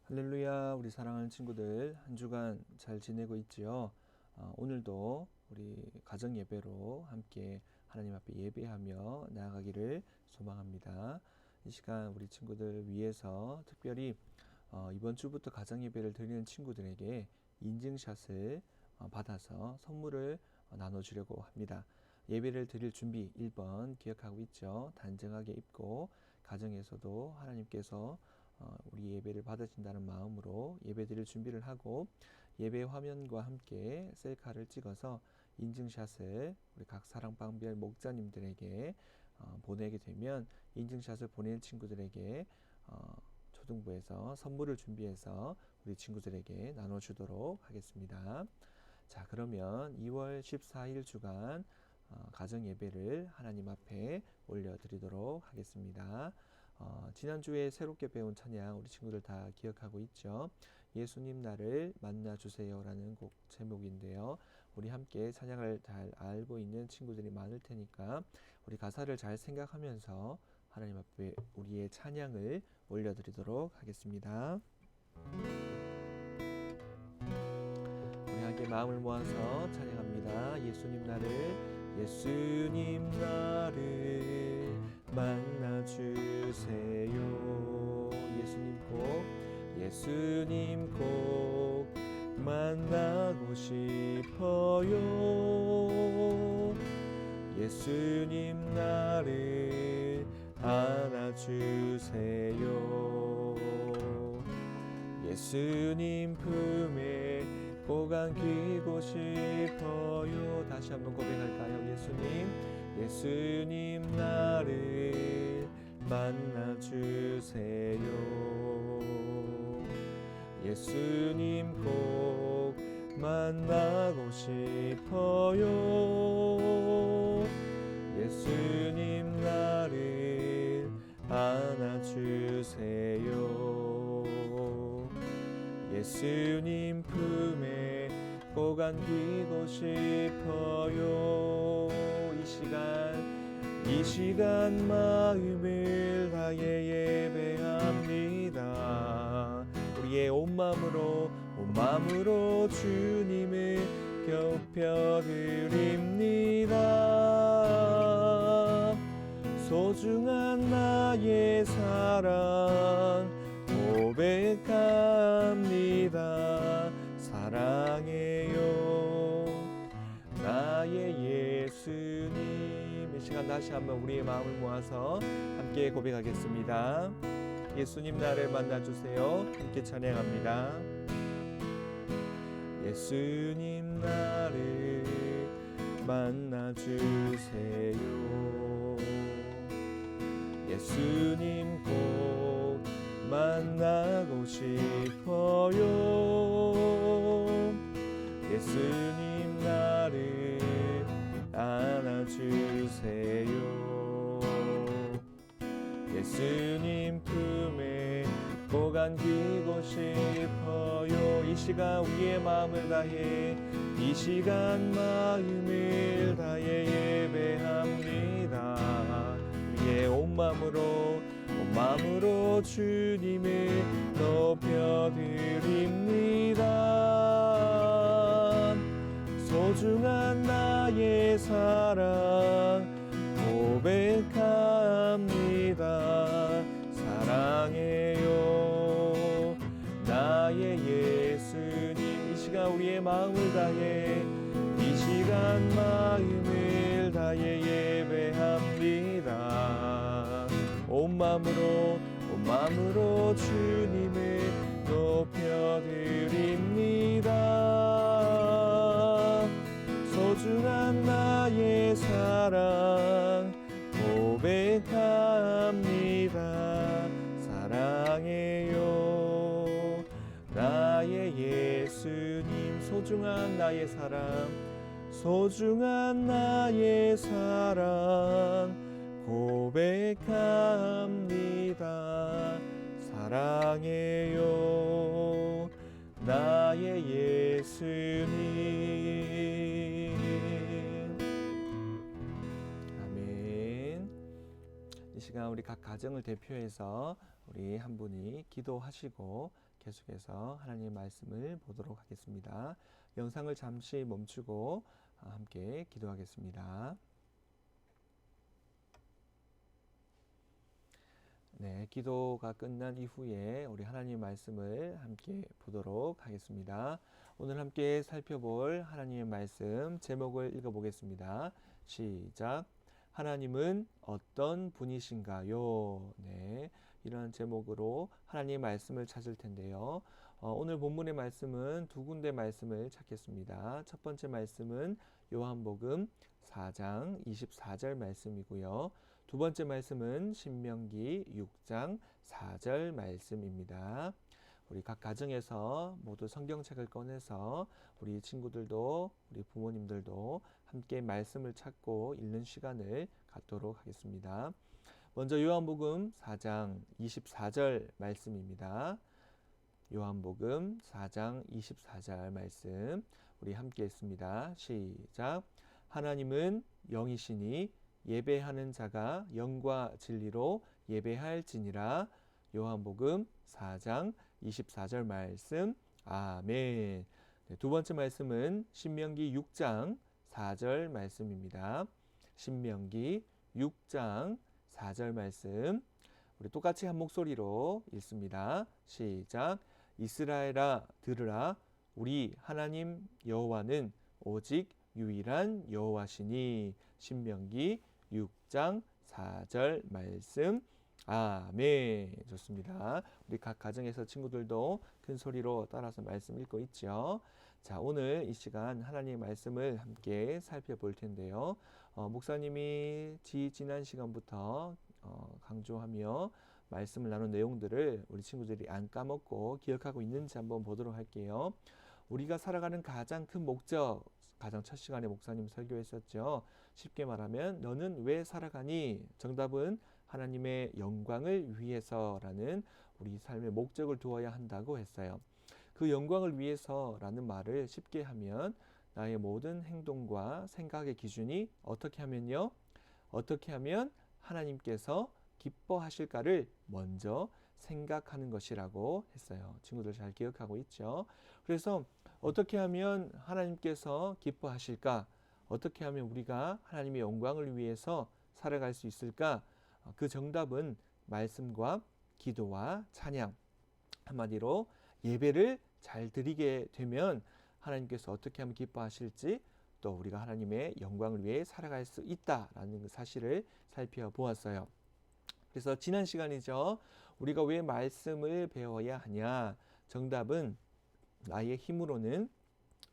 할렐루야, 우리 사랑하는 친구들, 한 주간 잘 지내고 있지요? 오늘도 우리 가정 예배로 함께 하나님 앞에 예배하며 나아가기를 소망합니다. 이 시간 우리 친구들 위해서 특별히 이번 주부터 가정 예배를 드리는 친구들에게 인증샷을 받아서 선물을 나눠주려고 합니다. 예배를 드릴 준비 1번 기억하고 있죠? 단정하게 입고 가정에서도 하나님께서 우리 예배를 받으신다는 마음으로 예배 드릴 준비를 하고 예배 화면과 함께 셀카를 찍어서 인증샷을 우리 각 사랑방별 목자님들에게 보내게 되면 인증샷을 보낸 친구들에게 초등부에서 선물을 준비해서 우리 친구들에게 나눠주도록 하겠습니다. 자, 그러면 2월 14일 주간 가정 예배를 하나님 앞에 올려드리도록 하겠습니다. 지난주에 새롭게 배운 찬양 우리 친구들 다 기억하고 있죠? 예수님 나를 만나주세요 라는 곡 제목인데요. 우리 함께 찬양을 잘 알고 있는 친구들이 많을 테니까 우리 가사를 잘 생각하면서 하나님 앞에 우리의 찬양을 올려드리도록 하겠습니다. 우리 함께 마음을 모아서 찬양합니다. 예수님 나를 만나주세요. 예수님 꼭 만나고 싶어요. 예수님 나를 안아주세요. 예수님 품에 꼭 안기고 싶어요. 다시 한번 고백할까요? 예수님 나를 만나주세요. 예수님 꼭 만나고 싶어요. 예수님 나를 안아주세요. 예수님 품에 꼭 안기고 싶어요. 이 시간 마음을 다해 예배합니다. 우리의 온 마음으로 주님을 높여드립니다. 소중한 나의 사랑 고백합니다. 사랑해요 나의 예수님. 이 시간 다시 한번 우리의 마음을 모아서 함께 고백하겠습니다. 예수님 나를 만나주세요. 함께 찬양합니다. 예수님 나를 만나주세요. 예수님 꼭 만나고 싶어요. 예수님 나를 안아주세요. 예수님 품에 꼭 안기고 싶어요. 이 시간 우리의 마음을 다해 예배합니다. 우리의 온 마음으로 주님을 높여드립니다. 소중한 나의 사랑 고백합니다. 사랑해요 나의 예수님. 이 시간 우리의 마음을 다해 예배합니다. 온 마음으로 주님을 높여드립니다. 소중한 나의 사랑 고백합니다. 사랑해요 나의 예수님. 소중한 나의 사랑 고백합니다. 사랑해요 나의 예수님. 아멘. 이 시간 우리 각 가정을 대표해서 우리 한 분이 기도하시고 계속해서 하나님의 말씀을 보도록 하겠습니다. 영상을 잠시 멈추고 함께 기도하겠습니다. 네, 기도가 끝난 이후에 우리 하나님 말씀을 함께 보도록 하겠습니다. 오늘 함께 살펴볼 하나님의 말씀 제목을 읽어보겠습니다. 시작. 하나님은 어떤 분이신가요? 네, 이런 제목으로 하나님의 말씀을 찾을 텐데요. 오늘 본문의 말씀은 두 군데 말씀을 찾겠습니다. 첫 번째 말씀은 요한복음 4장 24절 말씀이고요. 두 번째 말씀은 신명기 6장 4절 말씀입니다. 우리 각 가정에서 모두 성경책을 꺼내서 우리 친구들도 우리 부모님들도 함께 말씀을 찾고 읽는 시간을 갖도록 하겠습니다. 먼저 요한복음 4장 24절 말씀입니다. 요한복음 4장 24절 말씀 우리 함께 읽습니다. 시작. 하나님은 영이시니 예배하는 자가 영과 진리로 예배할지니라. 요한복음 4장 24절 말씀. 아멘. 네, 두 번째 말씀은 신명기 6장 4절 말씀입니다. 신명기 6장 4절 말씀. 우리 똑같이 한 목소리로 읽습니다. 시작. 이스라엘아 들으라. 우리 하나님 여호와는 오직 유일한 여호와시니. 신명기 6장 4절 말씀. 아멘. 좋습니다. 우리 각 가정에서 친구들도 큰 소리로 따라서 말씀 읽고 있죠. 자, 오늘 이 시간 하나님의 말씀을 함께 살펴볼 텐데요. 목사님이 지난 시간부터 강조하며 말씀을 나눈 내용들을 우리 친구들이 안 까먹고 기억하고 있는지 한번 보도록 할게요. 우리가 살아가는 가장 큰 목적, 가장 첫 시간에 목사님 설교했었죠. 쉽게 말하면 너는 왜 살아가니? 정답은 하나님의 영광을 위해서라는 우리 삶의 목적을 두어야 한다고 했어요. 그 영광을 위해서라는 말을 쉽게 하면 나의 모든 행동과 생각의 기준이 어떻게 하면요? 어떻게 하면 하나님께서 기뻐하실까를 먼저 생각하는 것이라고 했어요. 친구들 잘 기억하고 있죠? 그래서 어떻게 하면 하나님께서 기뻐하실까? 어떻게 하면 우리가 하나님의 영광을 위해서 살아갈 수 있을까? 그 정답은 말씀과 기도와 찬양, 한마디로 예배를 잘 드리게 되면 하나님께서 어떻게 하면 기뻐하실지, 또 우리가 하나님의 영광을 위해 살아갈 수 있다라는 그 사실을 살펴보았어요. 그래서 지난 시간이죠. 우리가 왜 말씀을 배워야 하냐? 정답은 나의 힘으로는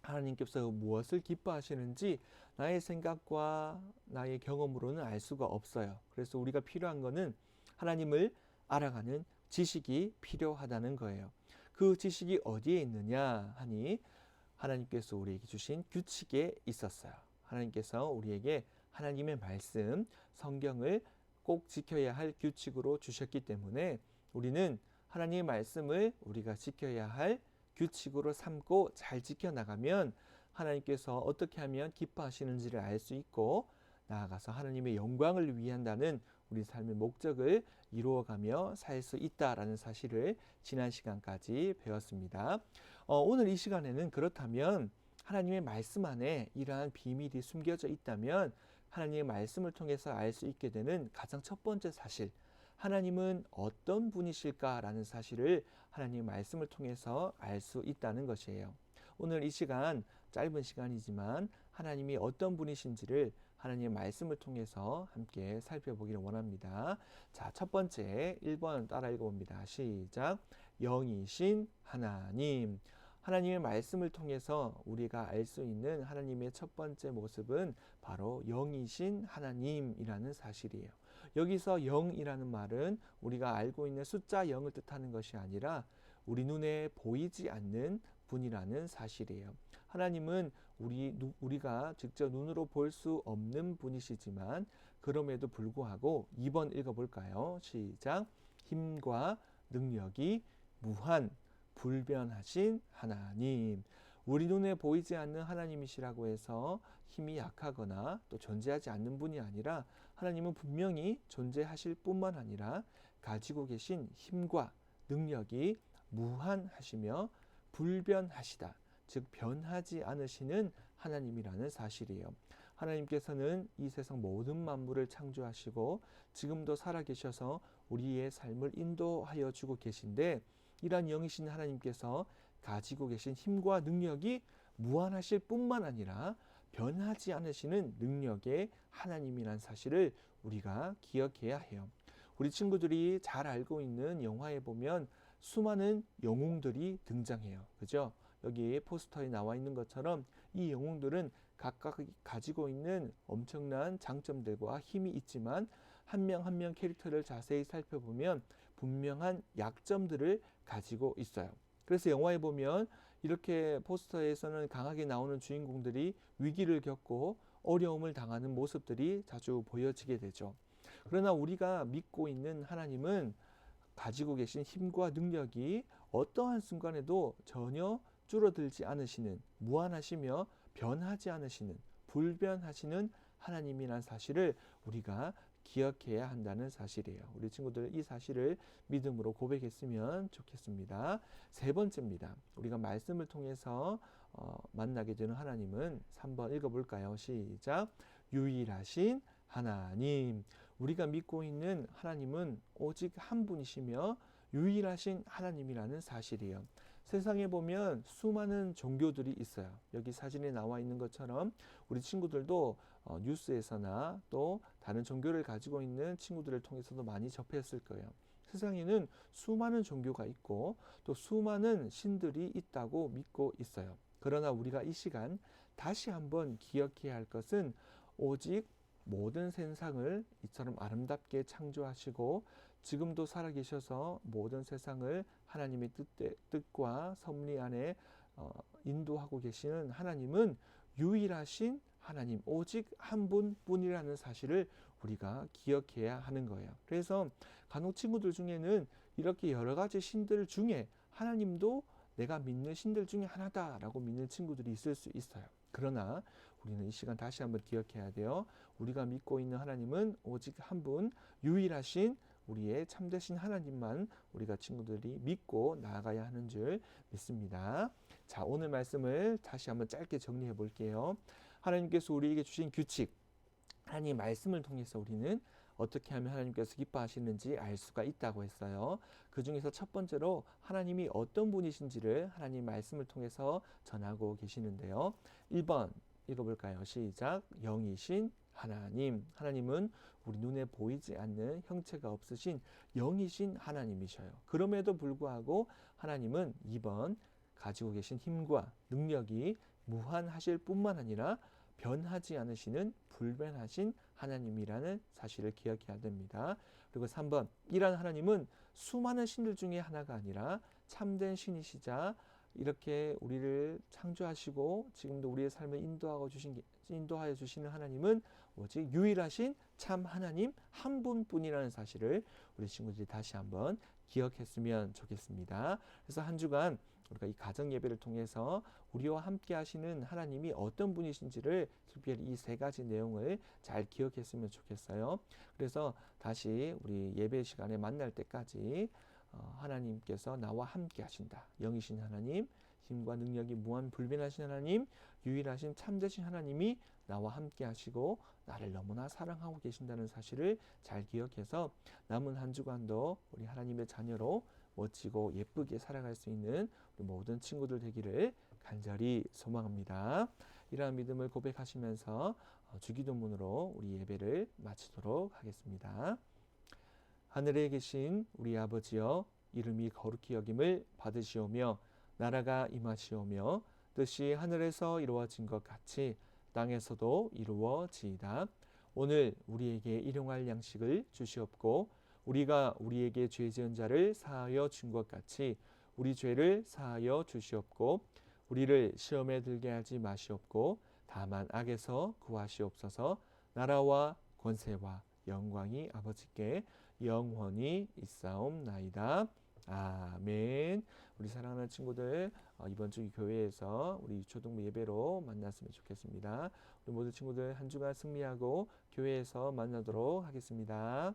하나님께서 무엇을 기뻐하시는지 나의 생각과 나의 경험으로는 알 수가 없어요. 그래서 우리가 필요한 것은 하나님을 알아가는 지식이 필요하다는 거예요. 그 지식이 어디에 있느냐 하니 하나님께서 우리에게 주신 규칙에 있었어요. 하나님께서 우리에게 하나님의 말씀, 성경을 꼭 지켜야 할 규칙으로 주셨기 때문에 우리는 하나님의 말씀을 우리가 지켜야 할 규칙으로 삼고 잘 지켜나가면 하나님께서 어떻게 하면 기뻐하시는지를 알 수 있고 나아가서 하나님의 영광을 위한다는 우리 삶의 목적을 이루어가며 살 수 있다라는 사실을 지난 시간까지 배웠습니다. 오늘 이 시간에는 그렇다면 하나님의 말씀 안에 이러한 비밀이 숨겨져 있다면 하나님의 말씀을 통해서 알 수 있게 되는 가장 첫 번째 사실, 하나님은 어떤 분이실까라는 사실을 하나님의 말씀을 통해서 알 수 있다는 것이에요. 오늘 이 시간, 짧은 시간이지만 하나님이 어떤 분이신지를 하나님의 말씀을 통해서 함께 살펴보기를 원합니다. 자, 첫 번째 1번 따라 읽어봅니다. 시작. 영이신 하나님. 하나님의 말씀을 통해서 우리가 알 수 있는 하나님의 첫 번째 모습은 바로 영이신 하나님이라는 사실이에요. 여기서 영이라는 말은 우리가 알고 있는 숫자 0을 뜻하는 것이 아니라 우리 눈에 보이지 않는 분이라는 사실이에요. 하나님은 우리가 직접 눈으로 볼 수 없는 분이시지만 그럼에도 불구하고 2번 읽어볼까요? 시작. 힘과 능력이 무한 불변하신 하나님. 우리 눈에 보이지 않는 하나님이시라고 해서 힘이 약하거나 또 존재하지 않는 분이 아니라 하나님은 분명히 존재하실 뿐만 아니라 가지고 계신 힘과 능력이 무한하시며 불변하시다. 즉 변하지 않으시는 하나님이라는 사실이에요. 하나님께서는 이 세상 모든 만물을 창조하시고 지금도 살아계셔서 우리의 삶을 인도하여 주고 계신데, 이러한 영이신 하나님께서 가지고 계신 힘과 능력이 무한하실 뿐만 아니라 변하지 않으시는 능력의 하나님이란 사실을 우리가 기억해야 해요. 우리 친구들이 잘 알고 있는 영화에 보면 수많은 영웅들이 등장해요. 그죠? 여기 포스터에 나와 있는 것처럼 이 영웅들은 각각 가지고 있는 엄청난 장점들과 힘이 있지만 한 명 한 명 캐릭터를 자세히 살펴보면 분명한 약점들을 가지고 있어요. 그래서 영화에 보면 이렇게 포스터에서는 강하게 나오는 주인공들이 위기를 겪고 어려움을 당하는 모습들이 자주 보여지게 되죠. 그러나 우리가 믿고 있는 하나님은 가지고 계신 힘과 능력이 어떠한 순간에도 전혀 줄어들지 않으시는, 무한하시며 변하지 않으시는, 불변하시는 하나님이라는 사실을 우리가 기억해야 한다는 사실이에요. 우리 친구들 이 사실을 믿음으로 고백했으면 좋겠습니다. 세 번째입니다. 우리가 말씀을 통해서 만나게 되는 하나님은 3번 읽어볼까요? 시작. 유일하신 하나님. 우리가 믿고 있는 하나님은 오직 한 분이시며 유일하신 하나님이라는 사실이에요. 세상에 보면 수많은 종교들이 있어요. 여기 사진에 나와 있는 것처럼 우리 친구들도 뉴스에서나 또 다른 종교를 가지고 있는 친구들을 통해서도 많이 접했을 거예요. 세상에는 수많은 종교가 있고 또 수많은 신들이 있다고 믿고 있어요. 그러나 우리가 이 시간 다시 한번 기억해야 할 것은 오직 모든 세상을 이처럼 아름답게 창조하시고 지금도 살아계셔서 모든 세상을 하나님의 뜻과 섭리 안에 인도하고 계시는 하나님은 유일하신 하나님, 오직 한 분뿐이라는 사실을 우리가 기억해야 하는 거예요. 그래서 간혹 친구들 중에는 이렇게 여러 가지 신들 중에 하나님도 내가 믿는 신들 중에 하나다라고 믿는 친구들이 있을 수 있어요. 그러나 우리는 이 시간 다시 한번 기억해야 돼요. 우리가 믿고 있는 하나님은 오직 한 분, 유일하신 우리의 참되신 하나님만 우리가 친구들이 믿고 나아가야 하는 줄 믿습니다. 자, 오늘 말씀을 다시 한번 짧게 정리해 볼게요. 하나님께서 우리에게 주신 규칙, 하나님의 말씀을 통해서 우리는 어떻게 하면 하나님께서 기뻐하시는지 알 수가 있다고 했어요. 그 중에서 첫 번째로 하나님이 어떤 분이신지를 하나님 말씀을 통해서 전하고 계시는데요. 1번 읽어볼까요? 시작. 영이신 하나님. 하나님은 우리 눈에 보이지 않는 형체가 없으신 영이신 하나님이셔요. 그럼에도 불구하고 하나님은 2번 가지고 계신 힘과 능력이 무한하실 뿐만 아니라 변하지 않으시는 불변하신 하나님이라는 사실을 기억해야 됩니다. 그리고 3번, 이러한 하나님은 수많은 신들 중에 하나가 아니라 참된 신이시자 이렇게 우리를 창조하시고 지금도 우리의 삶을 인도하여 주시는 하나님은 오직 유일하신 참 하나님 한 분뿐이라는 사실을 우리 친구들이 다시 한번 기억했으면 좋겠습니다. 그래서 한 주간 우리가 이 가정 예배를 통해서 우리와 함께 하시는 하나님이 어떤 분이신지를 특별히 이 세 가지 내용을 잘 기억했으면 좋겠어요. 그래서 다시 우리 예배 시간에 만날 때까지 하나님께서 나와 함께 하신다. 영이신 하나님, 힘과 능력이 무한 불변하신 하나님, 유일하신 참되신 하나님이 나와 함께 하시고 나를 너무나 사랑하고 계신다는 사실을 잘 기억해서 남은 한 주간도 우리 하나님의 자녀로 멋지고 예쁘게 살아갈 수 있는 우리 모든 친구들 되기를 간절히 소망합니다. 이러한 믿음을 고백하시면서 주기도문으로 우리 예배를 마치도록 하겠습니다. 하늘에 계신 우리 아버지여, 이름이 거룩히 여김을 받으시오며 나라가 임하시오며 뜻이 하늘에서 이루어진 것 같이 땅에서도 이루어지이다. 오늘 우리에게 일용할 양식을 주시옵고 우리가 우리에게 죄 지은 자를 사하여 준 것 같이 우리 죄를 사하여 주시옵고 우리를 시험에 들게 하지 마시옵고 다만 악에서 구하시옵소서. 나라와 권세와 영광이 아버지께 영원히 있사옵나이다. 아멘. 우리 사랑하는 친구들, 이번 주 교회에서 우리 유초동부 예배로 만났으면 좋겠습니다. 우리 모든 친구들 한 주간 승리하고 교회에서 만나도록 하겠습니다.